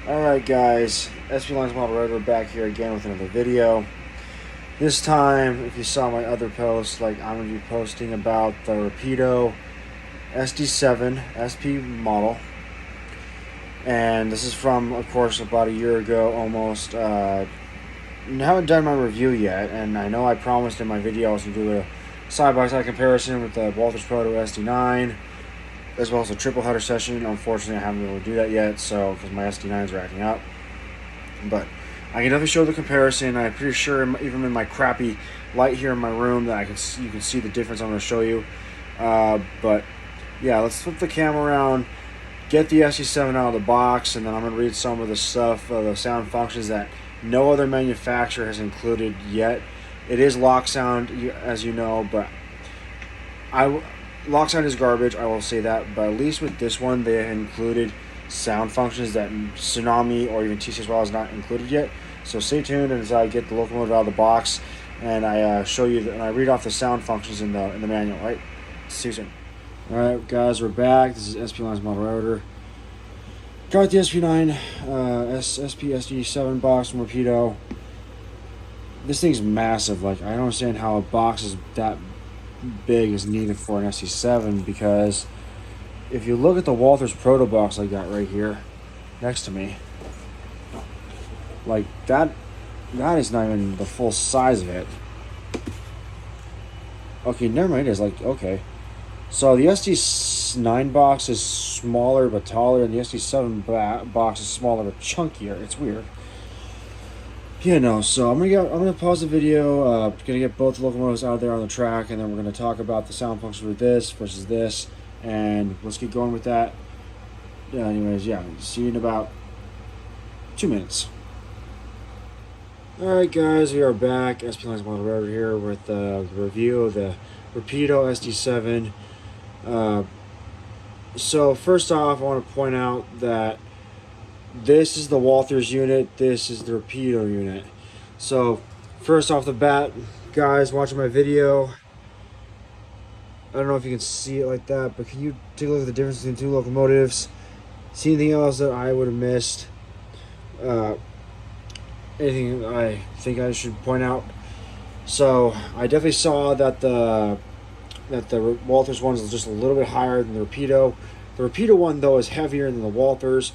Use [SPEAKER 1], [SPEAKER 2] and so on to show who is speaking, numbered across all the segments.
[SPEAKER 1] Alright guys, SP9's Model Road, we're back here again with another video. This time, if you saw my other posts, like I'm going to be posting about the Rapido SD7 SP model. And this is from, of course, about a year ago almost. I haven't done my review yet, and I know I promised in my video I was going to do a side-by-side comparison with the Walthers Proto SD9, as well as a triple header session. Unfortunately, I haven't been able to do that yet, so because my SD9s are acting up. But I can definitely show the comparison. I'm pretty sure, even in my crappy light here in my room, that you can see the difference I'm going to show you. But yeah, let's flip the camera around, get the SD7 out of the box, and then I'm going to read some of the stuff, the sound functions that no other manufacturer has included yet. It is lock sound, as you know, but lock sound is garbage, I will say that, but at least with this one, they included sound functions that Tsunami or even TC as well is not included yet. So stay tuned as I get the locomotive out of the box and I show you, and I read off the sound functions in the manual, right? See you soon. Alright guys, we're back. This is SP9's Model Router. Got the SP9 SP SD7 box from Rapido. This thing's massive. Like, I don't understand how a box is that big is needed for an SD7, because if you look at the Walthers Proto box I got right here next to me, like that is not even the full size of it. Okay, never mind, it is. Like, okay, so the SD9 box is smaller but taller, and the SD7 box is smaller but chunkier. It's weird. Yeah, no, so I'm gonna pause the video, gonna get both locomotives out there on the track, and then we're gonna talk about the sound function with this versus this, and let's get going with that. Yeah, anyways, yeah, see you in about 2 minutes. Alright guys, we are back. SP9's Model Router here with the review of the Rapido SD7. So first off, I want to point out that this is the Walthers unit, this is the Rapido unit. So first off the bat, guys watching my video, I don't know if you can see it like that, but can you take a look at the difference between the two locomotives? See anything else that I would have missed? Anything I think I should point out? So I definitely saw that the Walthers one is just a little bit higher than the Rapido. The Rapido one though is heavier than the Walthers,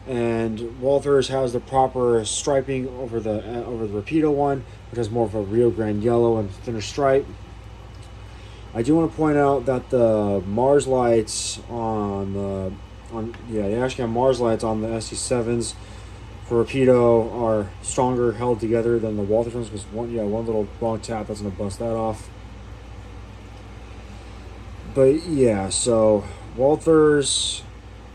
[SPEAKER 1] and Walthers has the proper striping over the Rapido one, which has more of a Rio Grande yellow and thinner stripe. I do want to point out that the Mars lights on the ashcam Mars lights on the SD7s for Rapido are stronger held together than the Walthers ones, because one little wrong tap that's gonna bust that off. But yeah, so Walthers,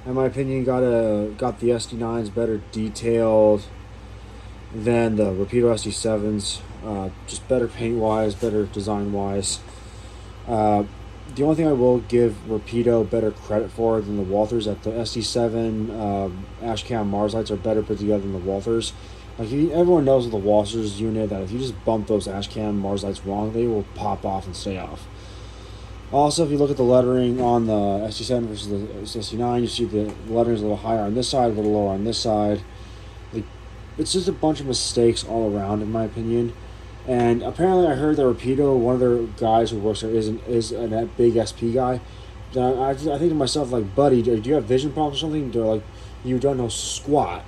[SPEAKER 1] in my opinion, got the SD9s better detailed than the Rapido SD7s. Just better paint wise, better design wise. The only thing I will give Rapido better credit for than the Walthers, that the SD7 ashcam Mars lights are better put together than the Walthers. Like, everyone knows with the Walthers unit that if you just bump those ashcam Mars lights wrong, they will pop off and stay off. Also, if you look at the lettering on the SD7 versus the SD9, you see the lettering is a little higher on this side, a little lower on this side. Like, it's just a bunch of mistakes all around, in my opinion. And apparently, I heard that Rapido, one of their guys who works there, is a big SP guy. I think to myself, like, buddy, do you have vision problems or something? They're like, you don't know squat.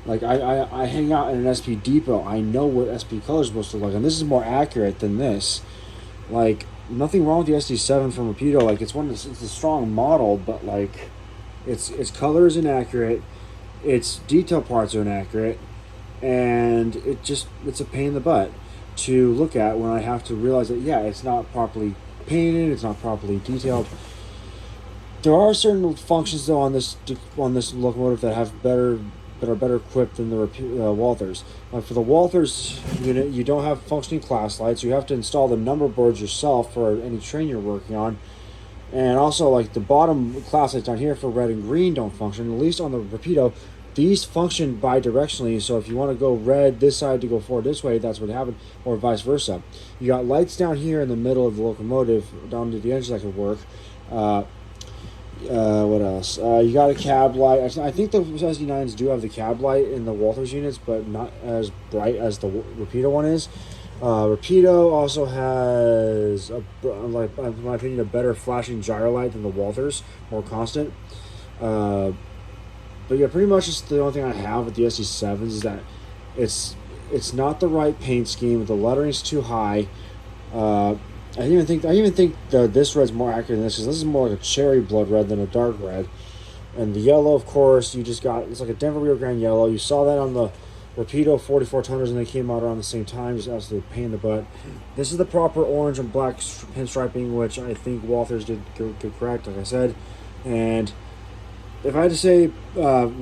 [SPEAKER 1] Like, I hang out in an SP depot. I know what SP color is supposed to look like, and this is more accurate than this. Like, nothing wrong with the SD7 from Rapido. Like, it's a strong model, but like, its color is inaccurate, its detail parts are inaccurate, and it's a pain in the butt to look at when I have to realize that, yeah, it's not properly painted, it's not properly detailed. There are certain functions though on this locomotive that are better equipped than the Walthers. For the Walthers unit, you don't have functioning class lights. You have to install the number boards yourself for any train you're working on. And also, like, the bottom class lights down here for red and green don't function. At least on the Rapido, these function bi-directionally. So if you want to go red this side to go forward this way, that's what happened, or vice versa. You got lights down here in the middle of the locomotive, down to the edge that could work. What else? You got a cab light. I think the SD9s do have the cab light in the Walthers units, but not as bright as the Rapido one is. Rapido also has, like in my opinion, a better flashing gyro light than the Walthers, more constant. But yeah, pretty much just the only thing I have with the SD7s is that it's not the right paint scheme. The lettering's too high. I even think this red's more accurate than this, because this is more like a cherry blood red than a dark red. And the yellow, of course, it's like a Denver Rio Grande yellow. You saw that on the Rapido 44 toners, and they came out around the same time, just absolutely pain in the butt. This is the proper orange and black pinstriping, which I think Walthers did correct, like I said. And if I had to say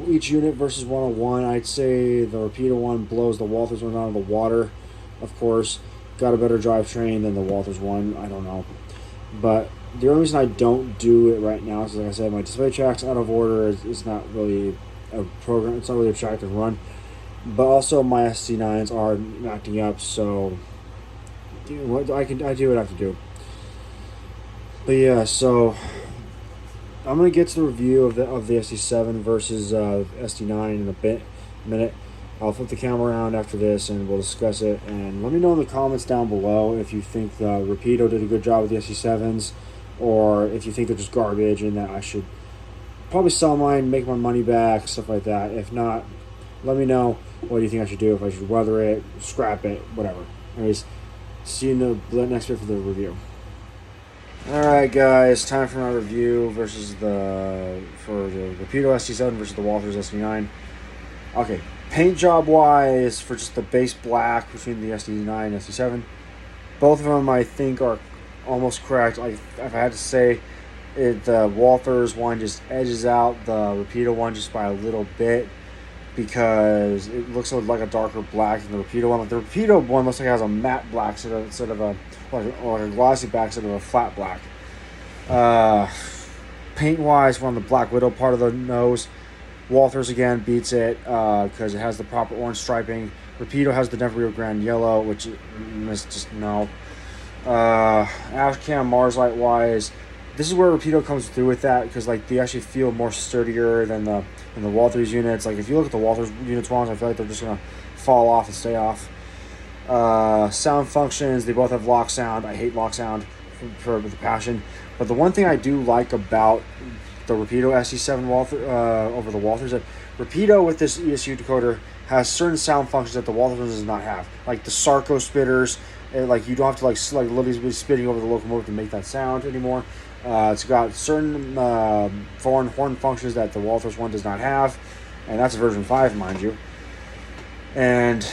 [SPEAKER 1] each unit versus 101, I'd say the Rapido one blows the Walthers one out of the water, of course. Got a better drivetrain than the Walthers one. I don't know. But the only reason I don't do it right now is, like I said, my display track's out of order. It's not really a program. It's not really a track to run. But also my SD9s are acting up, so I do what I have to do. But yeah, so I'm gonna get to the review of the SD7 versus SD9 in a minute. I'll flip the camera around after this and we'll discuss it. And let me know in the comments down below if you think the Rapido did a good job with the SD7s, or if you think they're just garbage and that I should probably sell mine, make my money back, stuff like that. If not, let me know what do you think I should do, if I should weather it, scrap it, whatever. Anyways, see you in the next bit for the review. Alright guys, time for my review for the Rapido SD7 versus the Walthers SD9. Okay, paint job wise, for just the base black between the SD9 and SD7, both of them I think are almost correct. Like, if I had to say it, the Walthers one just edges out the Rapido one just by a little bit, because it looks like a darker black than the Rapido one. Like, the Rapido one looks like it has a matte black instead of a glossy back instead of a flat black. Paint wise, on the Black Widow part of the nose, Walthers again beats it because it has the proper orange striping. Rapido has the Denver Rio Grande yellow, which is just no. Ash cam Mars light wise, this is where Rapido comes through with that, because like they actually feel more sturdier than the Walthers units. Like, if you look at the Walthers units ones, I feel like they're just gonna fall off and stay off. Sound functions, they both have lock sound. I hate lock sound with a passion. But the one thing I do like about the Rapido SD7 over the Walthers, that Rapido with this ESU decoder has certain sound functions that the Walthers does not have, like the Sarco spitters. Like, you don't have to like literally be spitting over the locomotive to make that sound anymore. It's got certain foreign horn functions that the Walthers one does not have, and that's version 5, mind you. And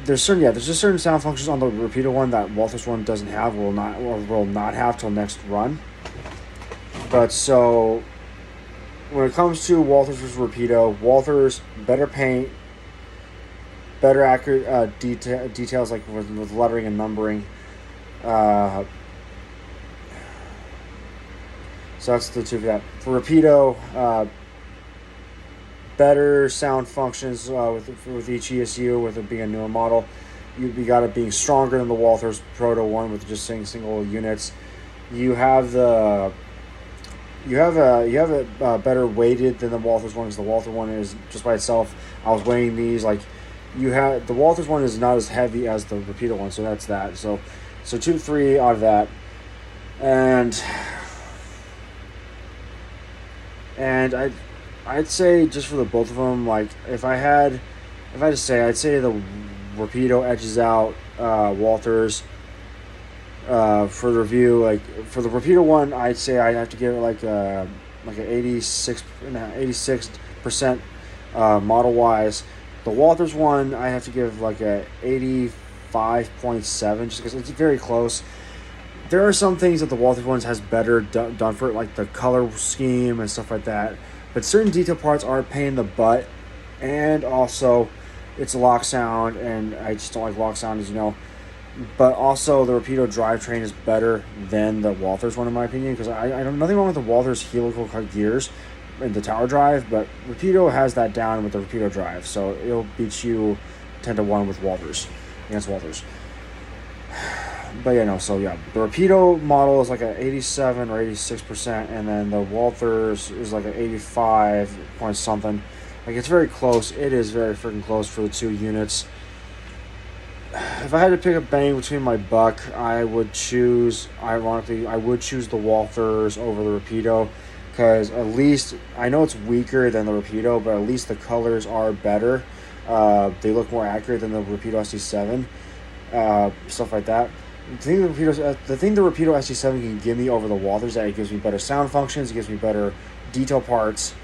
[SPEAKER 1] there's just certain sound functions on the Rapido one that Walthers one doesn't have, will not have till next run. But so when it comes to Walthers versus Rapido, Walthers better paint, better accurate details, like with lettering and numbering. So that's the two for that. For Rapido, better sound functions with each ESU, with it being a newer model. You got it being stronger than the Walthers Proto one with just single units. You have it better weighted than the Walthers one, because the Walthers one is just by itself. I was weighing these, like, the Walthers one is not as heavy as the Rapido one, so that's that. So 2-3 out of that, and I'd say, just for the both of them, like, if I had to say, I'd say the Rapido edges out Walthers. For the review, like, for the Rapido one, I'd say I'd have to give it like an 86% model wise. The Walthers one, I have to give like a 85.7, just because it's very close. There are some things that the Walthers ones has better done for it, like the color scheme and stuff like that. But certain detail parts are a pain in the butt, and also it's a lock sound, and I just don't like lock sound, as you know. But also the Rapido drivetrain is better than the Walthers one, in my opinion, because I don't nothing wrong with the Walthers helical cut gears in the tower drive, but Rapido has that down with the Rapido drive, so it'll beat you 10-1 with Walthers, against Walthers. But yeah, no. So yeah, the Rapido model is like an 87 or 86%, and then the Walthers is like an 85 point something. Like, it's very close. It is very freaking close for the two units. If I had to pick a bang between my buck, I would choose, ironically, I would choose the Walthers over the Rapido, because at least, I know it's weaker than the Rapido, but at least the colors are better. They look more accurate than the Rapido SD7, stuff like that. The thing the Rapido SD7 can give me over the Walthers is that it gives me better sound functions, it gives me better detail parts,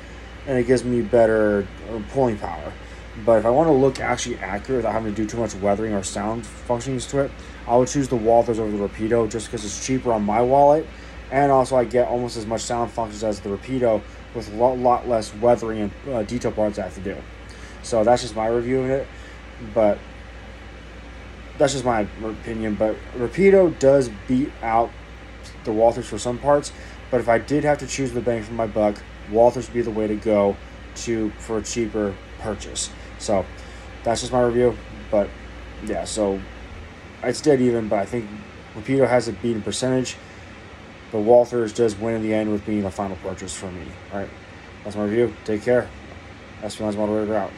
[SPEAKER 1] and it gives me better pulling power. But if I want to look actually accurate without having to do too much weathering or sound functions to it, I would choose the Walthers over the Rapido, just because it's cheaper on my wallet, and also I get almost as much sound functions as the Rapido with a lot less weathering and detail parts I have to do. So that's just my review of it, but that's just my opinion. But Rapido does beat out the Walthers for some parts, but if I did have to choose the bang for my buck, Walthers would be the way to go for a cheaper purchase. So that's just my review. But yeah, so it's dead even, but I think Rapido has a beaten percentage, but Walthers does win in the end with being a final purchase for me. All right, that's my review. Take care. SP9's Moderator out.